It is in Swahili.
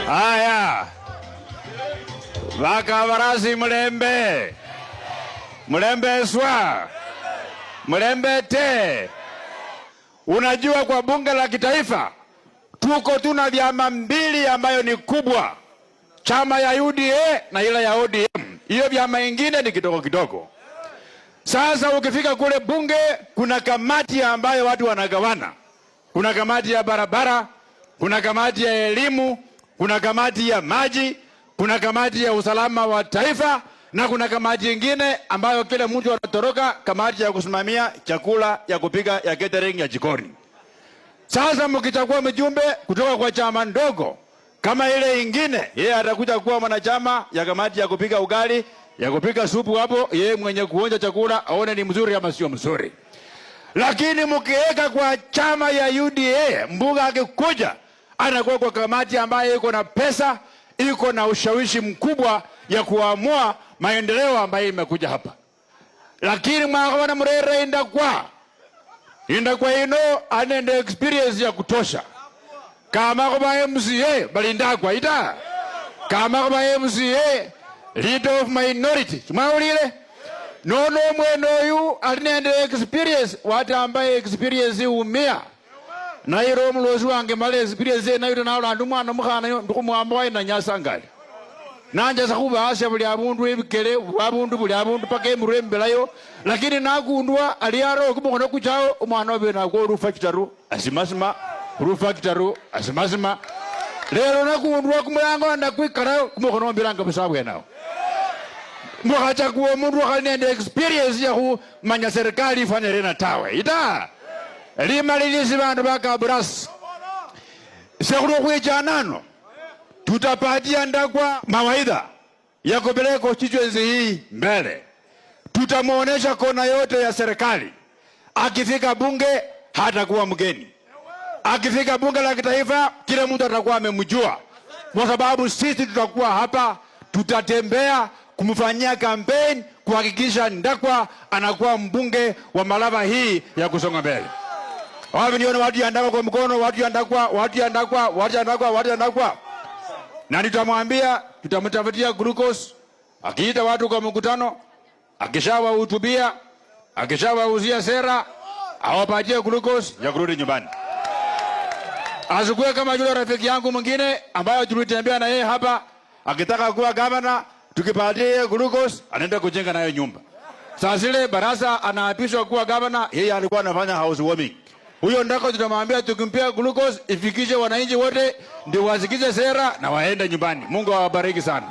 Haya, Vakavarasi Mlembe, Mlembe swa, Mlembe te. Unajua kwa bunge la kitaifa tuko tuna vyama mbili ambayo ni kubwa, chama ya UDA na ile ya ODM. Hiyo vyama ingine ni kidogo kidogo. Sasa ukifika kule bunge kuna kamati ambayo watu wanagawana. Kuna kamati ya barabara, kuna kamati ya elimu, kuna kamati ya maji, kuna kamati ya usalama wa taifa, na kuna kamati nyingine ambayo kila mtu anatoroka, kamati ya kusimamia chakula ya kupika ya catering ya jikoni. Sasa mkichagua mjumbe kutoka kwa chama ndogo kama ile ingine, yeye atakuja kuwa mwanachama ya kamati ya kupika ugali, ya kupika supu hapo, yeye mwenye kuonja chakula aone ni mzuri ama sio mzuri. Lakini mkiweka kwa chama ya UDA, mbuga akikuja anakuwa kwa kamati ambayo iko na pesa, iko na ushawishi mkubwa ya kuamua maendeleo ambayo imekuja hapa. Lakini mwana mrere inda kwa ino anende experience ya kutosha. Kama kwa MCA balinda kwa ita. Kama kwa MCA leader of minority. Tumaulile nono mweno yu anende experience wata ambaye experience umea. Na hiro mlozi wange male experience na yule naula ndumwana mukhana yo ndikumwamba ina nyasangali. Nanja sakuba asya buli abundu ebikele abundu buli abundu paka emurembelayo, lakini nakundwa aliyaro kumukono kuchao umwana obe nako rufactory asimasima lero nakundwa kumulango ndakwikara kumukono mbiranga busabwe nao mwacha kuwa mundu akanende experience ya kumanya serikali ifanere na tawe ita lima lilisi bandu baka Brasi sekuru kwejanano tutapatia Ndakwa mawaidha ya kupeleka constituency hii mbele. Tutamuonesha kona yote ya serikali. Akifika bunge hatakuwa mgeni. Akifika bunge la kitaifa kila mtu atakuwa amemjua. Kwa sababu sisi tutakuwa hapa, tutatembea kumfanyia campaign kuhakikisha Ndakwa anakuwa mbunge wa Malava hii ya kusonga mbele. Wapi nione watu ya Ndakwa kwa mkono, watu ya Ndakwa. Na nitamwambia tutamtafutia glucose, akiita watu kwa mkutano, akishawahutubia, akishawauzia sera, awapatie glucose ya kurudi nyumbani. Asikuwe kama yule rafiki yangu mwingine ambaye tulitembea na yeye hapa, akitaka kuwa gavana, tukipatia glucose anaenda kujenga nayo nyumba. Sasa zile Barasa anaapishwa kuwa gavana, yeye alikuwa anafanya housewarming. Huyo Ndakwa tutamwambia tukimpea glucose ifikishe wananchi wote ndio wasikize sera na waende nyumbani. Mungu awabariki sana.